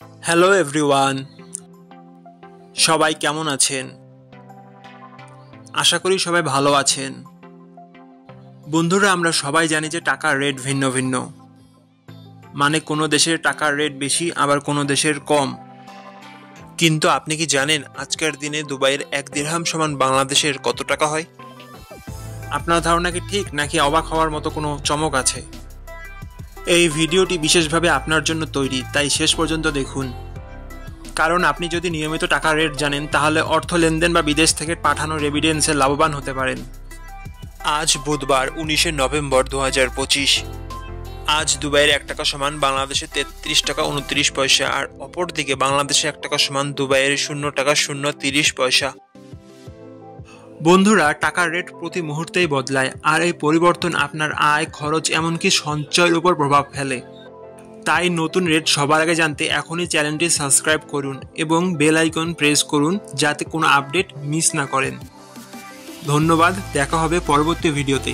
Hello everyone, সবাই কেমন আছেন? আশা করি সবাই ভালো আছেন। বন্ধুরা, আমরা সবাই জানি যে টাকার রেট ভিন্ন ভিন্ন। মানে কোনো দেশের টাকার রেট বেশি, আবার কোনো দেশের কম। কিন্তু আপনি কি জানেন আজকের দিনে দুবাইয়ের 1 দিরহাম সমান বাংলাদেশের কত টাকা হয়? আপনার ধারণা কি ঠিক, নাকি অবাক হওয়ার মতো কোনো চমক আছে? এই ভিডিওটি বিশেষভাবে আপনার জন্য তৈরি, তাই শেষ পর্যন্ত দেখুন। কারণ আপনি যদি নিয়মিত টাকার রেট জানেন, তাহলে অর্থ লেনদেন বা বিদেশ থেকে পাঠানো রেমিটেন্সে লাভবান হতে পারেন। আজ বুধবার 19শে নভেম্বর 2025। আজ দুবাইয়ের 1 টাকা সমান বাংলাদেশে 33 টাকা 29 পয়সা, আর অপরদিকে বাংলাদেশে 1 টাকা সমান দুবাইয়ের 0 টাকা 0.30 পয়সা। বন্ধুরা, টাকার রেট প্রতি মুহূর্তেই বদলায়, আর এই পরিবর্তন আপনার আয়, খরচ, এমনকি সঞ্চয়ের উপর প্রভাব ফেলে। তাই নতুন রেট সবার আগে জানতে এখনই চ্যানেলটি সাবস্ক্রাইব করুন এবং বেল আইকন প্রেস করুন, যাতে কোনো আপডেট মিস না করেন। ধন্যবাদ, দেখা হবে পরবর্তী ভিডিওতে।